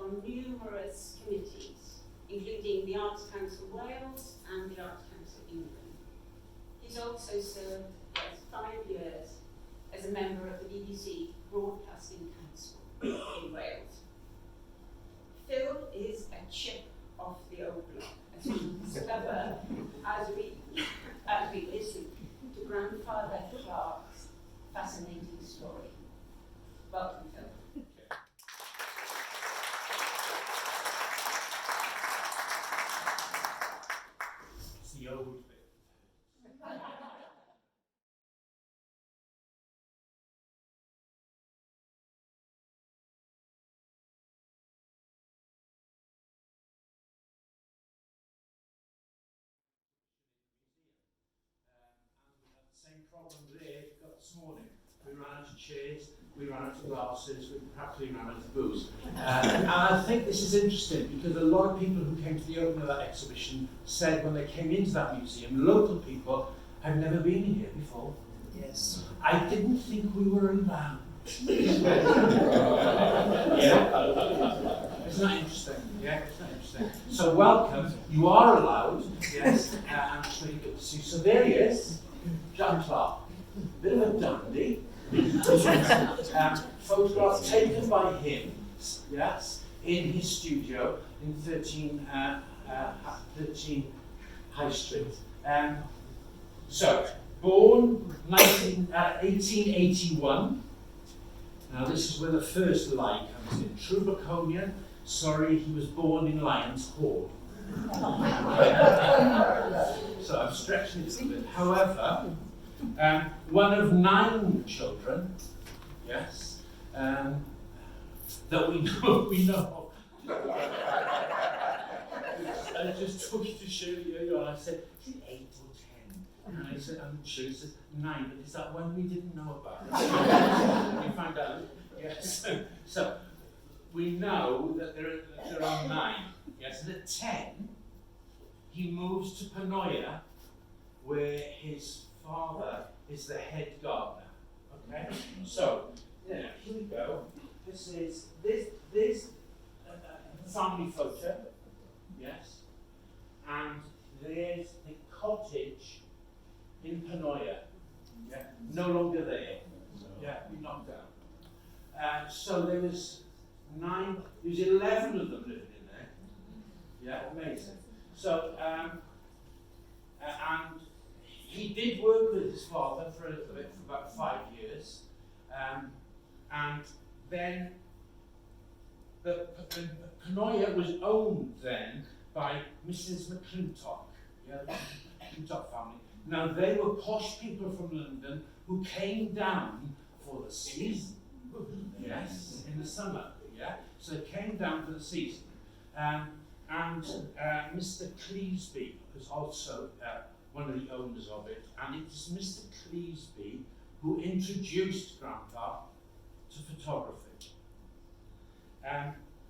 on numerous committees, including the Arts Council Wales and the Arts Council England. He's also served 5 years as a member of the BBC Broadcasting Council in Wales. Phil is a chip off the old block, as we discover as we listen to Grandfather Clark's fascinating story. Welcome, Phil. It's the old bit. Same problem there we got this morning. We ran out of chairs, we ran out of glasses, we practically ran out of booze. And I think this is interesting because a lot of people who came to the opening of that exhibition said when they came into that museum, local people had never been here before. Yes. I didn't think we were allowed. Yeah. Isn't that interesting? Yeah, isn't that interesting? So welcome, you are allowed, yes, and it's really good to see you. So there he is. John Clark, bit of a dandy. Photograph taken by him, yes, in his studio in 13 High Street. So, born 1881. Now this is where the first lie comes in. True Breconian, sorry he was born in Lions Hall. So I'm stretching it a little bit. However, one of 9 children, yes, that we know. I just took it to show you, and I said, is it 8 or 10? And I said, I'm sure it says 9, but is that one we didn't know about? We found out, yes. So we know that there are 9. Yes, and at 10, he moves to Panoia, where his father is the head gardener. Okay, so yeah, here we go. This is a family photo. Yes, and there's the cottage in Panoia. Yeah, no longer there. Yeah, we knocked down. So there was 11 of them living in there. Yeah, amazing. So, and he did work with his father for a little bit, for about 5 years, and then the Panoia was owned then by Mrs. McClintock, yeah, the McClintock family. Now they were posh people from London who came down for the season, yes, in the summer, yeah. So they came down for the season. And Mr. Cleasby was also one of the owners of it, and it is Mr. Cleasby who introduced Grandpa to photography.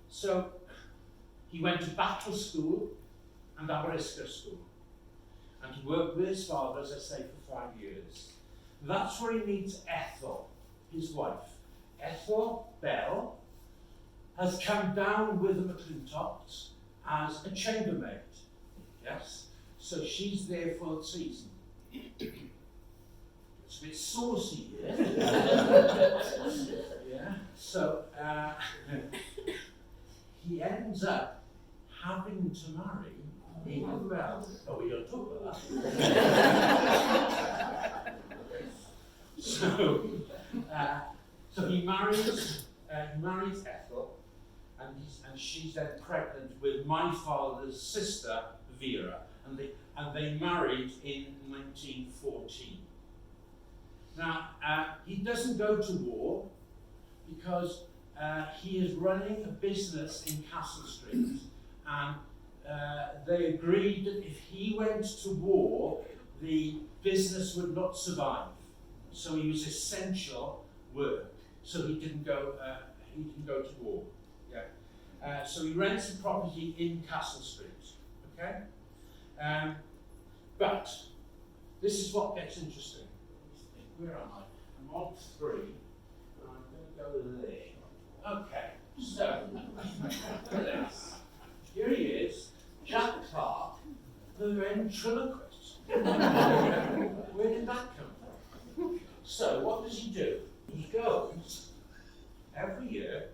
So he went to Battle School and Aberystwyth School, and he worked with his father, as I say, for 5 years. That's where he meets Ethel, his wife. Ethel Bell has come down with the McClintocks as a chambermaid, yes? So she's there for the season. It's a bit saucy here. Yeah, so he ends up having to marry England Bell. Oh, we don't talk about that. So he marries Ethel, and she's then pregnant with my father's sister, Vera, and they married in 1914. Now, he doesn't go to war because he is running a business in Castle Street, and they agreed that if he went to war, the business would not survive. So he was essential work. So he didn't go to war. Yeah. So he rents a property in Castle Street. Okay. But this is what gets interesting. Where am I? I'm on 3. And I'm going to go there. Okay. So, here he is, Jack Clark, the ventriloquist. Where did that come from? So, what does he do? He goes every year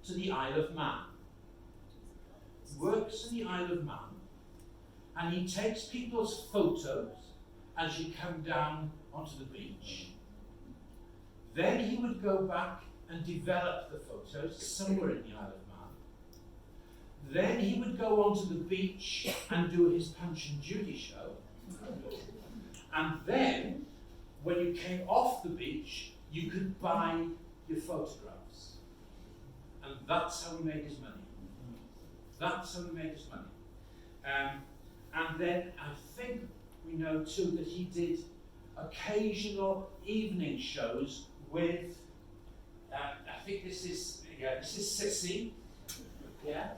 to the Isle of Man, works in the Isle of Man, and he takes people's photos as you come down onto the beach. Then he would go back and develop the photos somewhere in the Isle of Man. Then he would go onto the beach and do his Punch and Judy show. And then, when you came off the beach, you could buy your photographs. And that's how he made his money. That's how he made his money. And then I think we know too that he did occasional evening shows with, I think this is Sissy. Yeah?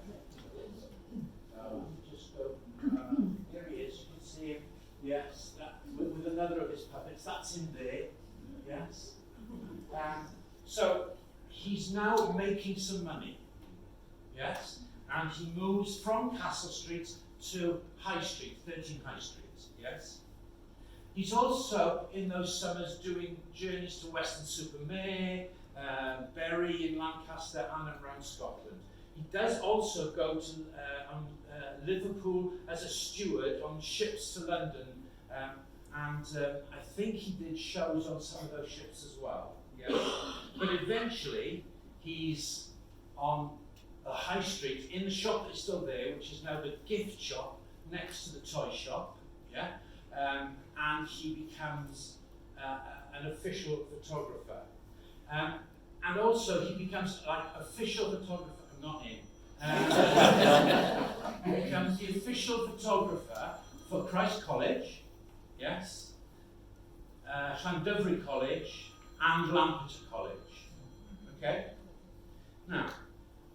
Just go, there he is, you can see him. Yes, with another of his puppets, that's him there. Yes? So he's now making some money. Yes? And he moves from Castle Street to High Street, 13 High Street. Yes? He's also, in those summers, doing journeys to Weston-super-Mare, Bury in Lancaster, and around Scotland. He does also go to Liverpool as a steward on ships to London, and I think he did shows on some of those ships as well. Yeah. But eventually, he's on the High Street, in the shop that's still there, which is now the gift shop next to the toy shop. Yeah. And he becomes an official photographer. And also he becomes like official photographer, not him. He becomes the official photographer for Christ College, yes, Llandovery College and Lampeter College. Okay? Now,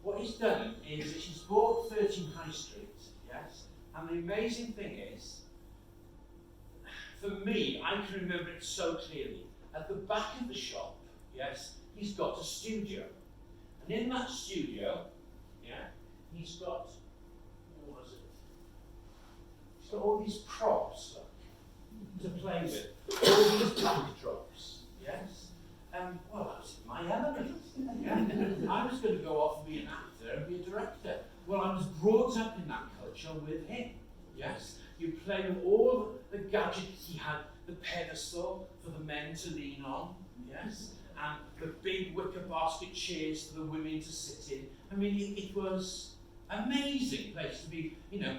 what he's done is that he's bought 13 High Street, yes, and the amazing thing is, for me, I can remember it so clearly. At the back of the shop, yes, he's got a studio. And in that studio, yeah, he's got, what was it? He's got all these props, look, to play with. All these backdrops, yes. Well, I was in my element. Yeah? I was going to go off and be an actor and be a director. Well, I was brought up in that culture with him, yes. You play with all the gadgets. He had the pedestal for the men to lean on, yes, and the big wicker basket chairs for the women to sit in. I mean, it was an amazing place to be. You know,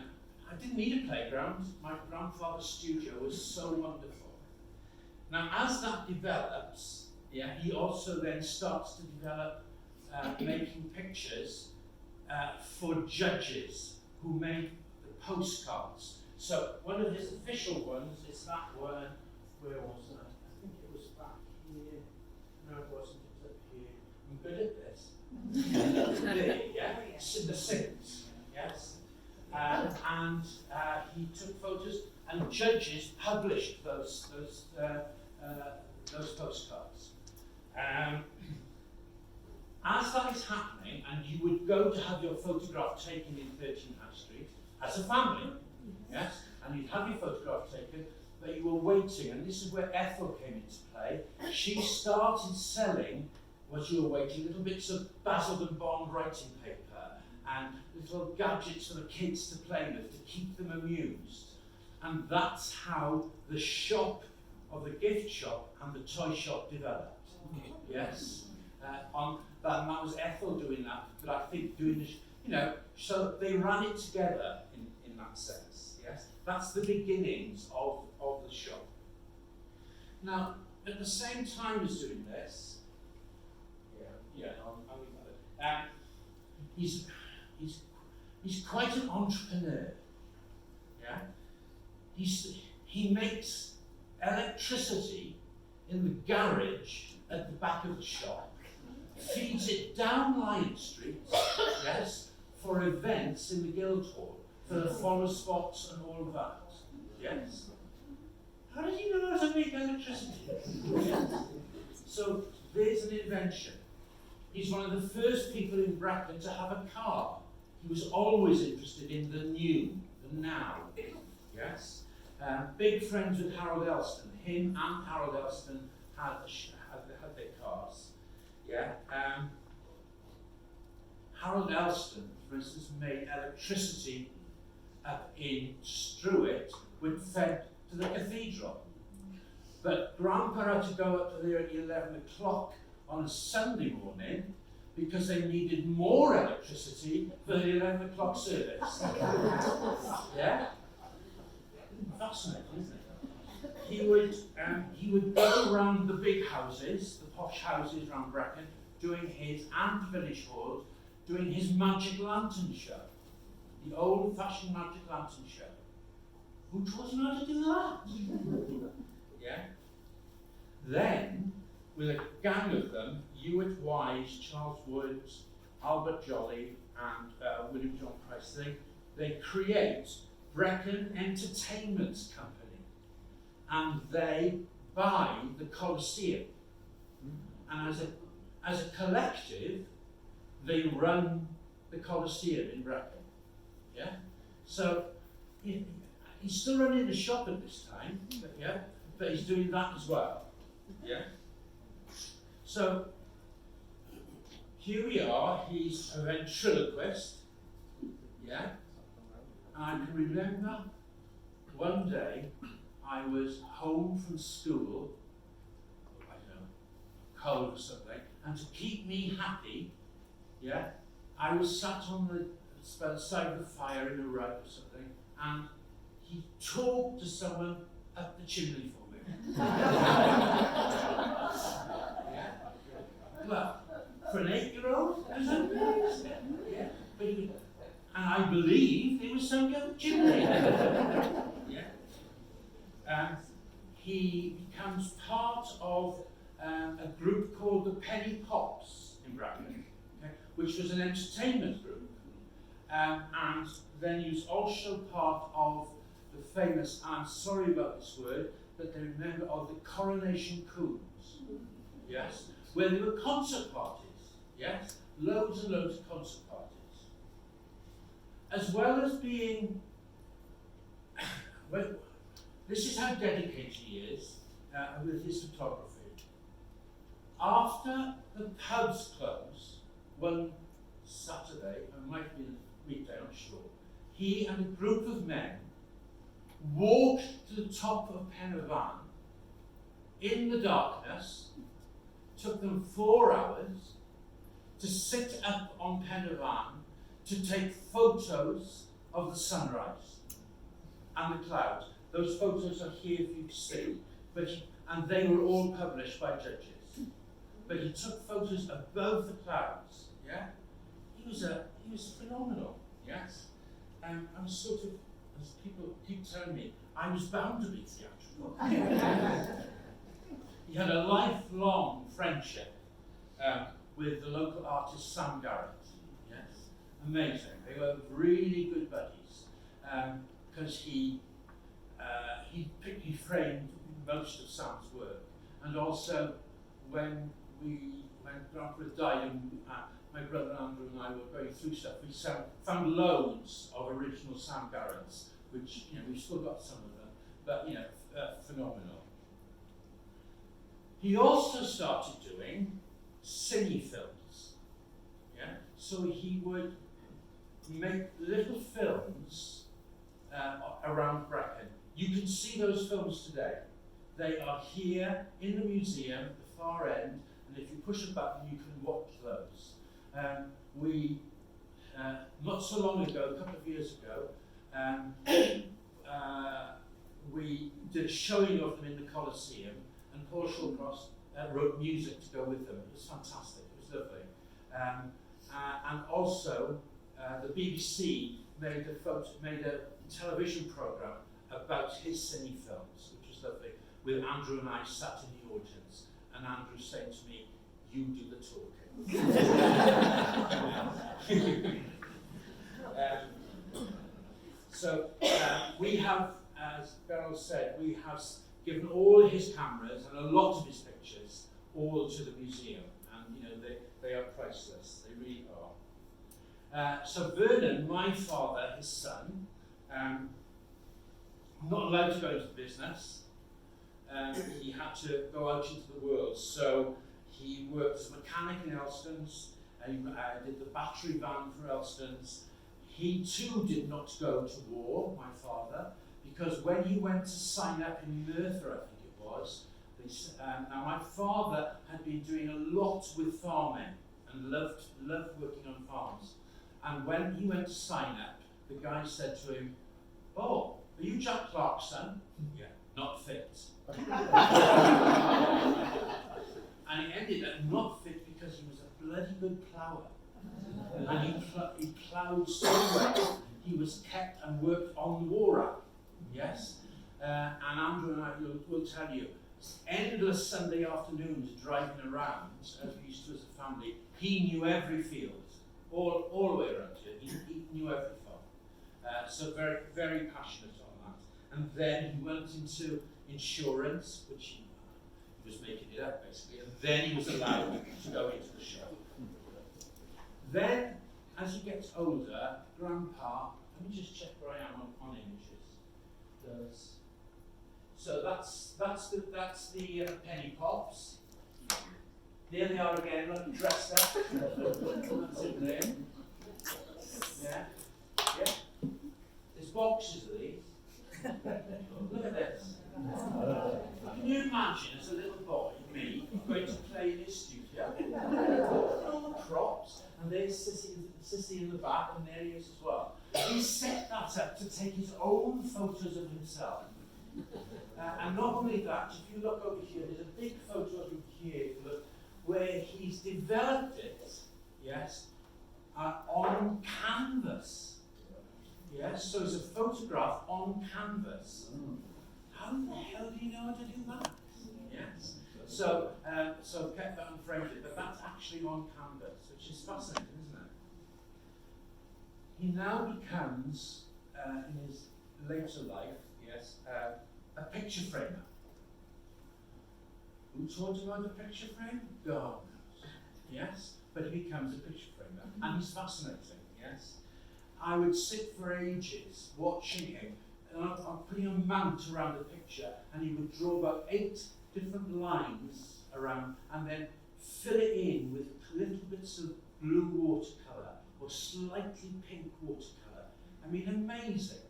I didn't need a playground. My grandfather's studio was so wonderful. Now, as that develops, yeah, he also then starts to develop making pictures for judges who made the postcards. So one of his official ones is that one. Where was that? I think it was back here. No, it wasn't. It's up here. I'm good at this. There, yeah? The six, yes? And he took photos, and judges published those postcards. As that is happening, and you would go to have your photograph taken in 13 High Street as a family, yes, and you'd have your photograph taken, but you were waiting, and this is where Ethel came into play. She started selling, while you were waiting, little bits of Basil and Bond writing paper and little gadgets for the kids to play with to keep them amused. And that's how the shop of the gift shop and the toy shop developed. Yes? And that was Ethel doing that, but I think doing this, you know, so they ran it together in that sense. Yes? That's the beginnings of the shop. Now, at the same time as doing this, he's quite an entrepreneur. Yeah? He makes electricity in the garage at the back of the shop, feeds it down Lion Street, yes, for events in the Guildhall, for the follow spots and all of that. Yes? How did he know how to make electricity? Yes. So there's an invention. He's one of the first people in Brecon to have a car. He was always interested in the new, the now. Yes? Big friends with Harold Elston. Him and Harold Elston had their cars. Yeah? Harold Elston, for instance, made electricity up in Struett, which fed to the cathedral. But Grandpa had to go up there at 11 o'clock on a Sunday morning because they needed more electricity for the 11 o'clock service. Yeah? Fascinating, isn't it? He would go around the big houses, the posh houses around Brecon, doing his, and village halls, doing his magic lantern show. The old-fashioned magic lantern show. Who taught him how to do that? Yeah? Then, with a gang of them, Hewitt Wise, Charles Woods, Albert Jolly, and William John Price, they create Brecon Entertainment Company, and they buy the Coliseum. And as a collective, they run the Coliseum in Brecon. Yeah? So, he's still running the shop at this time, but he's doing that as well. Yeah? So, here we are, he's a ventriloquist. Yeah? And I can remember one day I was home from school, I don't know, cold or something, and to keep me happy, yeah, I was sat on the side of the fire in a rug or something, and he talked to someone up the chimney for me. Yeah? Well, for an 8-year-old, it was amazing. Yeah? But and I believe it was somebody up the chimney. Yeah? He becomes part of a group called the Penny Pops in Brecon, okay, which was an entertainment group. And then he was also part of the famous, and I'm sorry about this word, but they remember of the Coronation Coons, yes, where there were concert parties, yes, loads and loads of concert parties. As well as being, well, this is how dedicated he is with his photography. After the pubs closed, one Saturday, it might be the weekday, I'm not sure, he and a group of men walked to the top of Pen y Fan in the darkness. Took them 4 hours to sit up on Pen y Fan to take photos of the sunrise and the clouds. Those photos are here for you to see, and they were all published by judges. But he took photos above the clouds. Yeah, he was phenomenal. Yes, I was sort of, as people keep telling me, I was bound to be theatrical. He had a lifelong friendship with the local artist Sam Garrett. Yes, amazing. They were really good buddies because he framed most of Sam's work, and also when Grandpa died and my brother Andrew and I were going through stuff, we found loads of original Sam Garretts, which, we've still got some of them, but, phenomenal. He also started doing cine films, yeah? So he would make little films around Brecon. You can see those films today. They are here in the museum at the far end, and if you push a button, you can watch those. We, not so long ago, a couple of years ago, we did a showing of them in the Coliseum, and Paul Shawcross wrote music to go with them. It was fantastic, it was lovely. And also, the BBC made a television programme about his cine films, which was lovely, with Andrew and I sat in the audience, and Andrew saying to me, "You do the talking." So we have, as Beryl said, we have given all his cameras and a lot of his pictures all to the museum, and and they are priceless. They really are. So Vernon, my father, his son, not allowed to go into business. He had to go out into the world. So he worked as a mechanic in Elstons, and he did the battery van for Elstons. He too did not go to war, my father, because when he went to sign up in Merthyr, I think it was, now my father had been doing a lot with farming and loved working on farms. And when he went to sign up, the guy said to him, "Oh, are you Jack Clark's son?" "Yeah, not fit." And he ended up not fit because he was a bloody good plougher. And he ploughed so well, he was kept and worked on the war up. Yes? And Andrew and I will tell you, endless Sunday afternoons driving around, as we used to as a family. He knew every field, all the way around here. He knew every farm. So very, very passionate on that. And then he went into insurance, which he was making it up basically, and then he was allowed to go into the show. Then, as he gets older, Grandpa, let me just check where I am on images. So that's the penny pops. There they are again, like dressed up. That's it there. Yeah. There's boxes of these. Look at this. Can you imagine as a little boy, me, going to play in his studio? All the props, and there's Sissy in the back, and there he is as well. He set that up to take his own photos of himself. And not only that, if you look over here, there's a big photo of him here, look, where he's developed it, yes, on canvas. Yes, so it's a photograph on canvas. How the hell do you know how to do that? Yes. So kept that and framed it, but that's actually on canvas, which is fascinating, isn't it? He now becomes, in his later life, yes, a picture framer. Who taught him how to picture frame? God knows. Yes, but he becomes a picture framer, and he's fascinating. Yes. I would sit for ages watching him, and I'm putting a mount around the picture, and he would draw about 8 different lines around, and then fill it in with little bits of blue watercolour or slightly pink watercolour. I mean, amazing,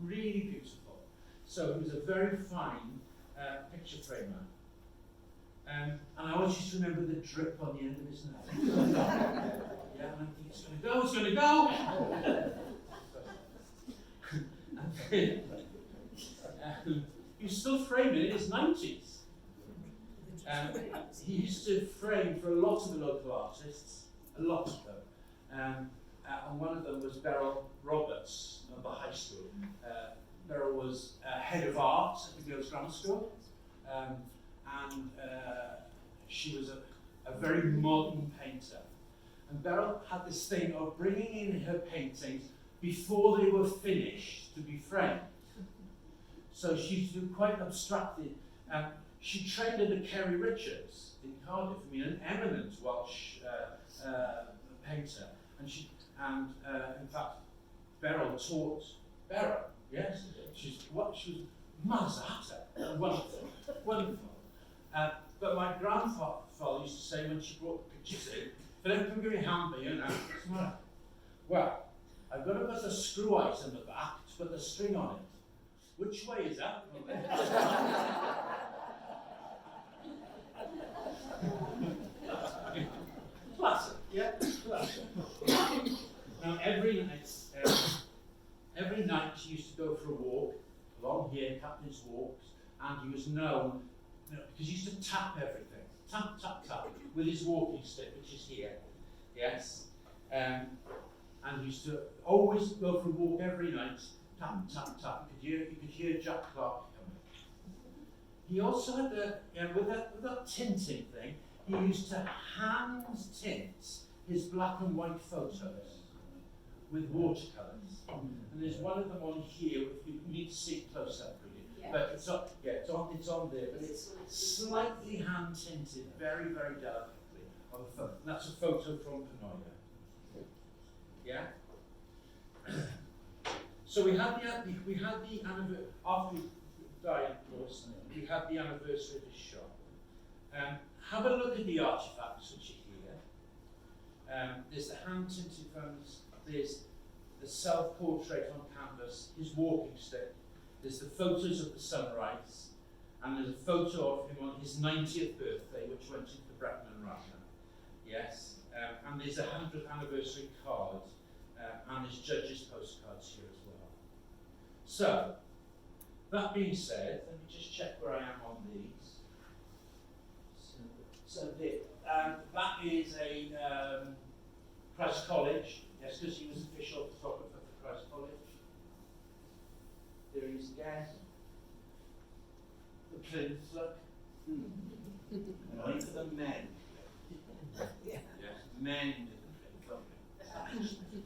really beautiful. So he was a very fine picture framer. And I always used to remember the drip on the end of his nose. Yeah, and I think it's going to go. And then, he was still framing in his 90s. He used to frame for a lot of the local artists, a lot of them. And one of them was Beryl Roberts of the high school. Beryl was head of art at the girls' grammar school. And she was a very modern painter. And Beryl had this thing of bringing in her paintings before they were finished to be framed. So she used to do quite abstracted. She trained under Kerry Richards in Cardiff, an eminent Welsh painter. And in fact, Beryl taught Beryl. Yes, she was Mazata, wonderful. But my grandfather used to say when she brought the pictures in, "Philip, come give me a hand, what's the matter?" "Well, I've got to put a screw ice in the back to put the string on it." "Which way is that?" Classic, yeah, classic. Now every night he used to go for a walk along here, Captain's Walks, and he was known, because he used to tap everything, tap, with his walking stick, which is here, yes. And he used to always go for a walk every night, tap. You could hear Jack Clark coming. He also had with that tinting thing, he used to hand tint his black and white photos with watercolours. And there's one of them on here, you need to see it close up really. Yeah. But it's on there, but it's slightly hand tinted, very, very delicately. of a photo. And that's a photo from Breconian. Yeah? So we had the anniversary, after he died, of course, we had the anniversary of his shop. Have a look at the artifacts which are here. There's the hand-tinted ones, there's the self-portrait on canvas, his walking stick, there's the photos of the sunrise, and there's a photo of him on his 90th birthday, which went into the Breconian Rana. Yes, and there's a 100th anniversary card, and there's judges' postcards here as well. So, that being said, let me just check where I am on these. So that is a Christ College, yes, because he was official photographer for Christ College. There he is again. The plinth, look. Only for the men. Yes, men did the plinth, lovely.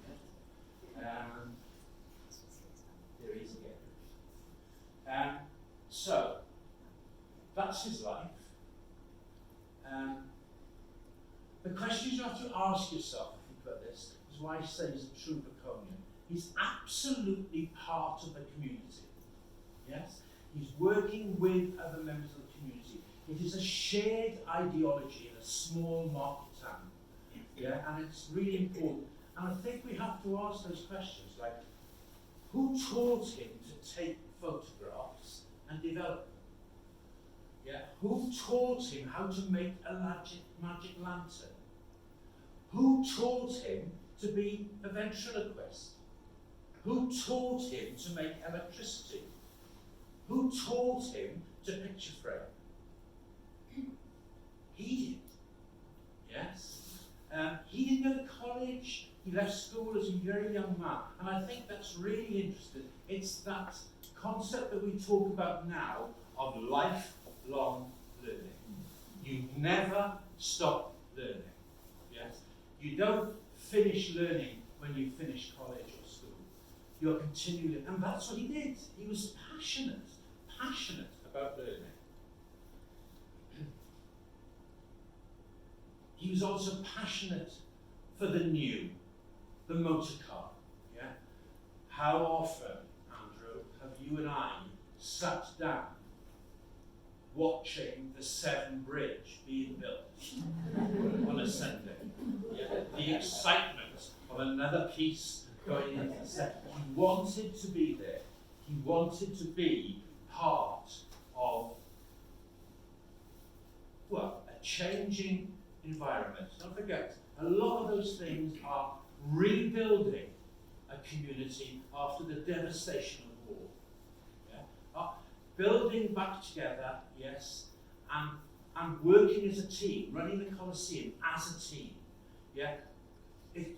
There he is again. So, that's his life. The question you have to ask yourself, if you put this, is why I say he's a true Breconian. He's absolutely part of the community. Yes? He's working with other members of the community. It is a shared ideology in a small market town. Yeah? And it's really important. And I think we have to ask those questions, like, who taught him to take photographs and develop them? Yeah? Who taught him how to make a magic lantern? Who taught him to be a ventriloquist? Who taught him to make electricity? Who taught him to picture frame? He did. Yes? He didn't go to college. He left school as a very young man. And I think that's really interesting. It's that concept that we talk about now of lifelong learning. You never stop learning. Yes? You don't finish learning when you finish college or school. You're continuing, and that's what he did. He was passionate about learning. He was also passionate for the new, the motor car. Yeah? How often, Andrew, have you and I sat down watching the Severn Bridge being built on a Sunday? Yeah? The excitement of another piece going into the Severn. He wanted to be there. He wanted to be part of, well, a changing environment. Don't forget, a lot of those things are rebuilding a community after the devastation of war. Yeah? Building back together, yes, and working as a team, running the Colosseum as a team. Yeah? It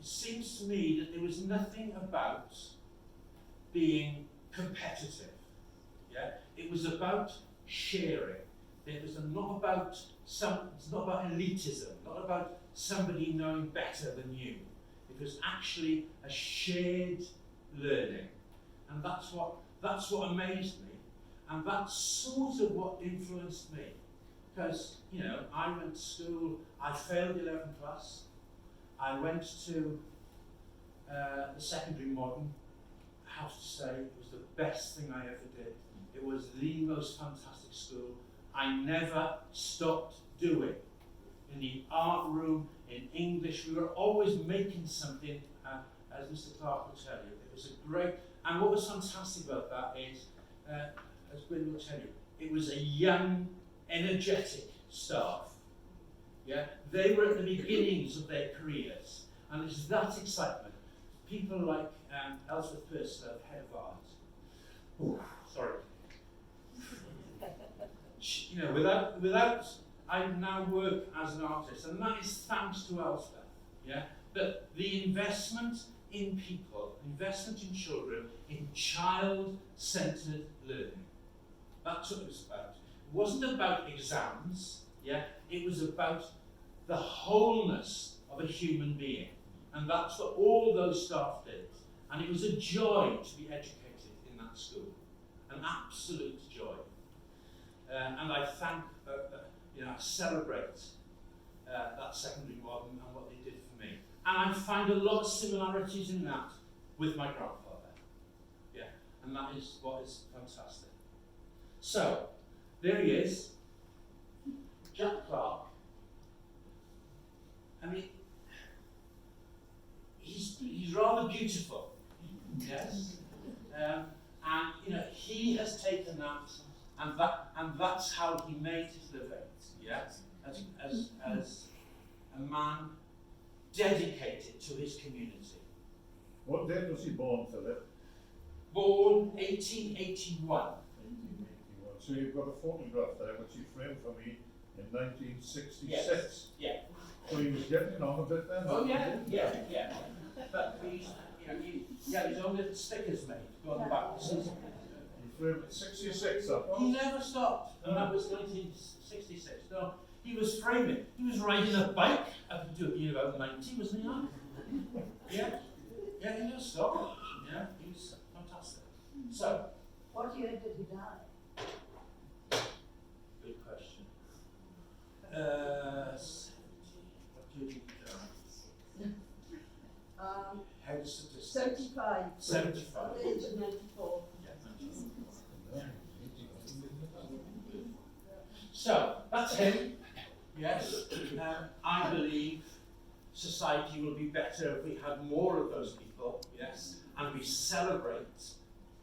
seems to me that there was nothing about being competitive. Yeah? It was about sharing. It was not about it's not about elitism, not about somebody knowing better than you. It was actually a shared learning. And that's what amazed me. And that's sort of what influenced me. Because, you know, I went to school, I failed 11 plus. I went to the secondary modern. I have to say, it was the best thing I ever did. It was the most fantastic school. I never stopped doing. In the art room, in English, we were always making something, as Mr. Clark will tell you. It was a great, and what was fantastic about that is, as Gwyn will tell you, it was a young, energetic staff. Yeah, they were at the beginnings of their careers, and it's that excitement. People like Elspeth Purcell, head of art. Oh, sorry. You know, without I now work as an artist, and that is thanks to Elspeth. Yeah, but the investment in people, investment in children, in child-centered learning. That's what it was about. It wasn't about exams. Yeah, it was about the wholeness of a human being, and that's what all those staff did. And it was a joy to be educated in that school, an absolute joy. And I thank, I celebrate that secondary one and what they did for me. And I find a lot of similarities in that with my grandfather. Yeah, and that is what is fantastic. So, there he is, Jack Clark. I mean, he's rather beautiful, yes, and you know he has taken that, and that's how he made his living, yes, as a man dedicated to his community. What date was he born, Philip? Born 1881. 1881. So you've got a photograph there which he framed for me in 1966. Yes. Yeah. So he was getting on a bit then? Oh yeah. But he's, you know, his own little stickers made going back. He framed it 66 up. He never stopped, and that was 1966. No, he was framing. He was riding a bike up to about 90, wasn't he? Yeah, he never stopped. Yeah, he was fantastic. So, what year did he die? good question. 70. What year did he die? Head of statistics. 75. 75. At the age of 94. So, that's him. Yes. I believe society will be better if we had more of those people, yes, and we celebrate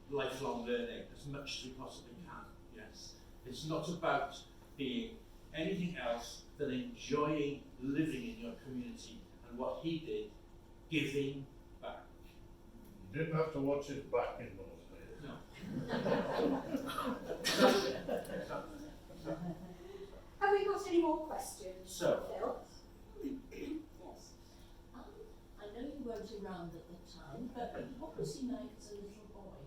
lifelong learning as much as we possibly can, yes. It's not about being anything else than enjoying living in your community, and what he did, giving back. You didn't have to watch it back in those days. No. Have we got any more questions? So, Phil? Yes. I know you weren't around at the time, but what was he like as a little boy?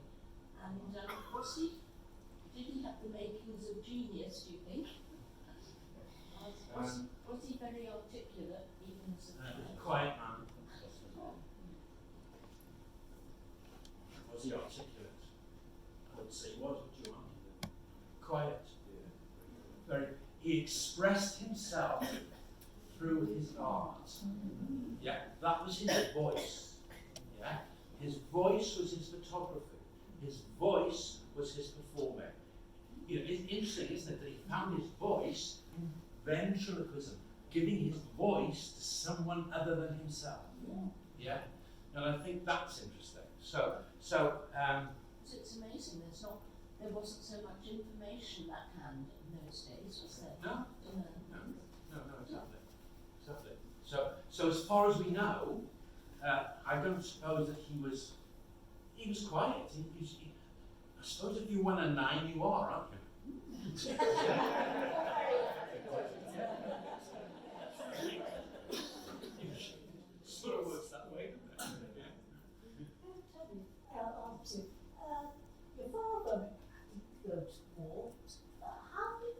And did he have the makings of genius, do you think? Was he very articulate even as a child? quiet man. Was he articulate? I would say he was, would you want? Quiet. Very. He expressed himself through his art. Yeah, that was his voice. Yeah, his voice was his photography. His voice was his performing. You know, it's interesting, isn't it, that he found his voice in ventriloquism, giving his voice to someone other than himself. Yeah, and I think that's interesting. So it's amazing. There wasn't so much information that hand in those days, was there? No, No. exactly. So as far as we know, I don't suppose that he was quiet. I suppose if you won a 9, you are, aren't you? Sort of works that way, doesn't it? Your father go to war. How did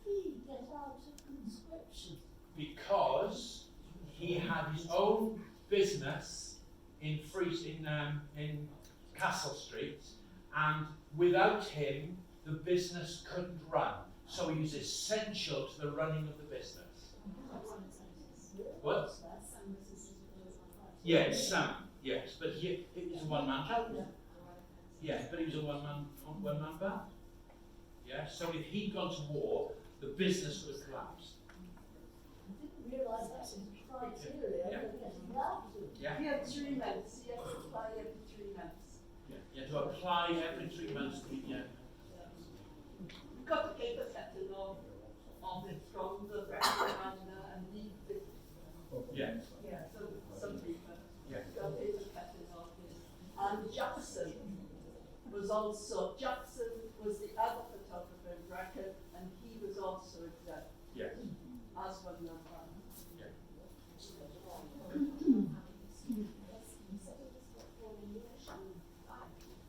he get out of conscription? Because he had his own business in Castle Street, and without him, the business couldn't run. So he was essential to the running of the business. What? Yes, Sam. Yes, but it was a one-man job. Yeah, but he was a one-man band. Yeah, so if he'd gone to war, the business would have collapsed. I didn't realise that was a criteria for getting out of it. Yeah. He had 3 months. He had to apply every 3 months. Yeah, you had to apply every 3 months to We got the paper setting of it from the Breconian and leave it. Yeah. Yeah, so some people Yeah. got paper setting of it. And Jackson was the other photographer in Brecon, and he was also exempt. Yeah. As one number.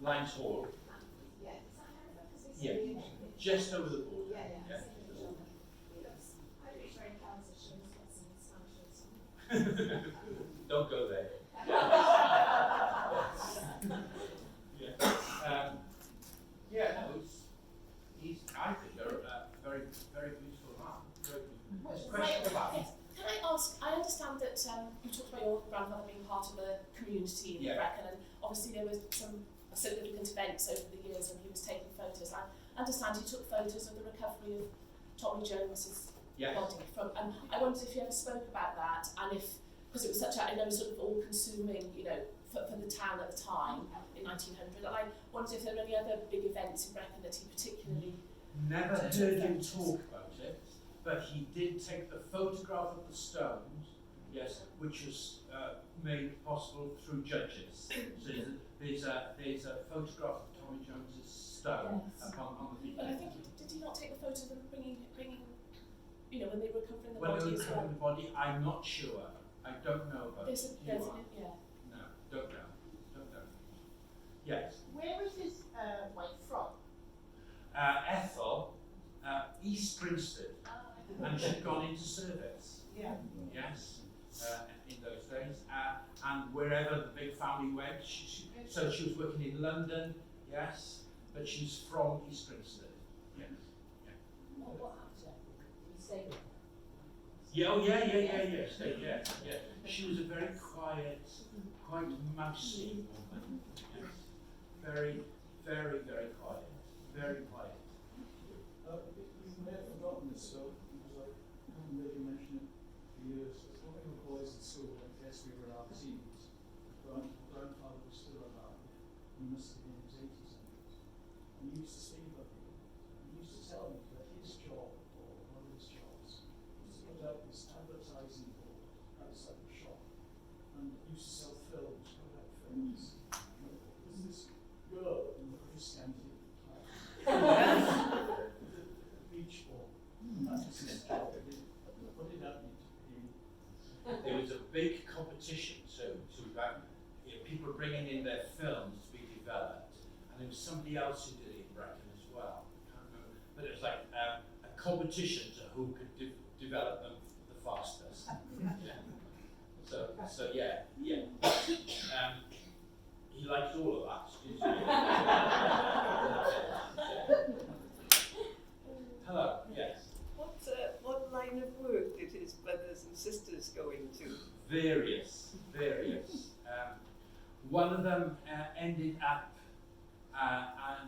Lions Hall. Yeah. Just over the border. Yeah. Don't go there. He's I think, a very, very beautiful man. There's a question about him. significant events over the years, and he was taking photos. I understand he took photos of the recovery of Tommy Jones's body from, and I wondered if you ever spoke about that, and if, because it was such a, I know, sort of all-consuming, you know, for the town at the time in 1900, and I wondered if there were any other big events in Brecon that he particularly... Never heard him talk about it, but he did take the photograph of the stones, yes, which was made possible through judges. So there's a photograph of Tommy Jones's stone on the But I video. think, did he not take the photo of them bringing, you know, when they were recovering the When they body were as well? recovering the body, I'm not sure. I don't know about There's it. a, there's an, yeah. No, don't know. Yes. Where is his wife from? Ethel, East Grinstead, and she'd gone into service. Yeah. Yes, in those days, and wherever the big family went, so she was working in London, yes, but she's from East Grinstead. Yes. What happened to her? Did he say that? Yeah, oh yeah. She was a very quiet, quite mousy woman. Yes. Very, very, very quiet. Very quiet. You may have forgotten this, so because I haven't really mentioned it for years. It's one of the boys at school, I guess we were in our teens. Grandfather was still alive. He must have been in his 80s. And he used to speak about me. He used to tell me that his job, or one of his jobs, was to put out this advertising board outside the shop. And used to sell films, put out films. There's this girl in the scanty beach ball. That was his job. What did that mean to you? There was a big competition, so people bringing in their films to be developed, and there was somebody else who did it in Brecon as well. I can't remember, but it was like a competition to who could develop them the fastest. So yeah. He liked all of that, didn't he? Hello. Yes. What line of work did his brothers and sisters go into? Various. One of them ended up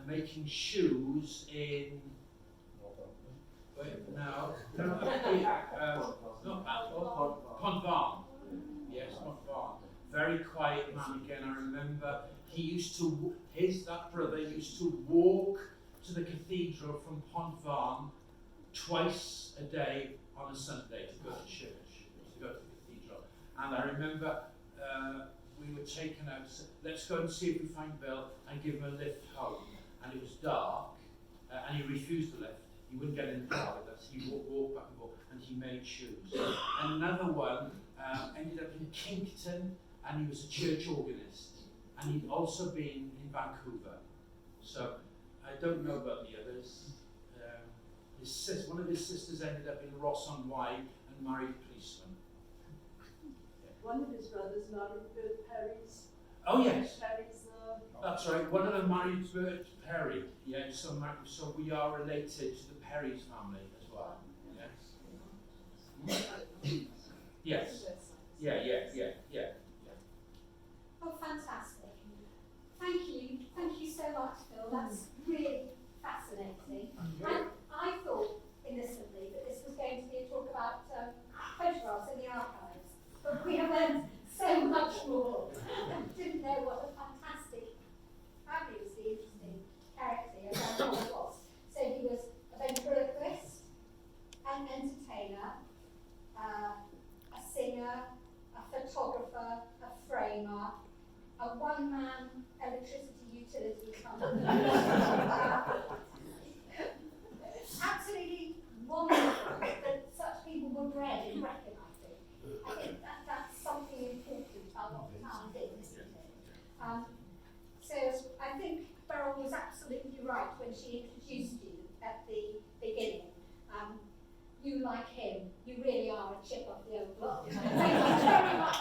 making shoes in. Not Pontfarm. Yes, Pontfarm. Very quiet man again. I remember that brother used to walk to the cathedral from Pontfarm twice a day on a Sunday to go to church, to go to the cathedral. And I remember we were taken out, let's go and see if we find Bill and give him a lift home. And it was dark, and he refused the lift. He wouldn't get in the car with us. He walked back and forth, and he made shoes. Another one ended up in Kingston, and he was a church organist. And he'd also been in Vancouver. So I don't know about the others. One of his sisters ended up in Ross-on-Wye and married a policeman. One of his brothers married Bert Perry's. Oh yes, Perry's. that's right. One of them married Bert Perry. Yeah, so we are related to the Perry's family as well. Yes. Yes. Yeah. Oh, fantastic. Thank you so much, Phil. That's really fascinating. And I thought innocently that this was going to be a talk about photographs in the archives, but we have learned so much more. Didn't know what a fantastic, fabulously interesting character your grandfather was. So he was a ventriloquist, an entertainer, a singer, a photographer, a framer, a one-man electricity utility company. Absolutely wonderful that such people were bred in Brecon, I think that's something important about what the town did, isn't it? So I think Beryl was absolutely right when she introduced you at the beginning. You, like him, you really are a chip of the old block. Thank you very much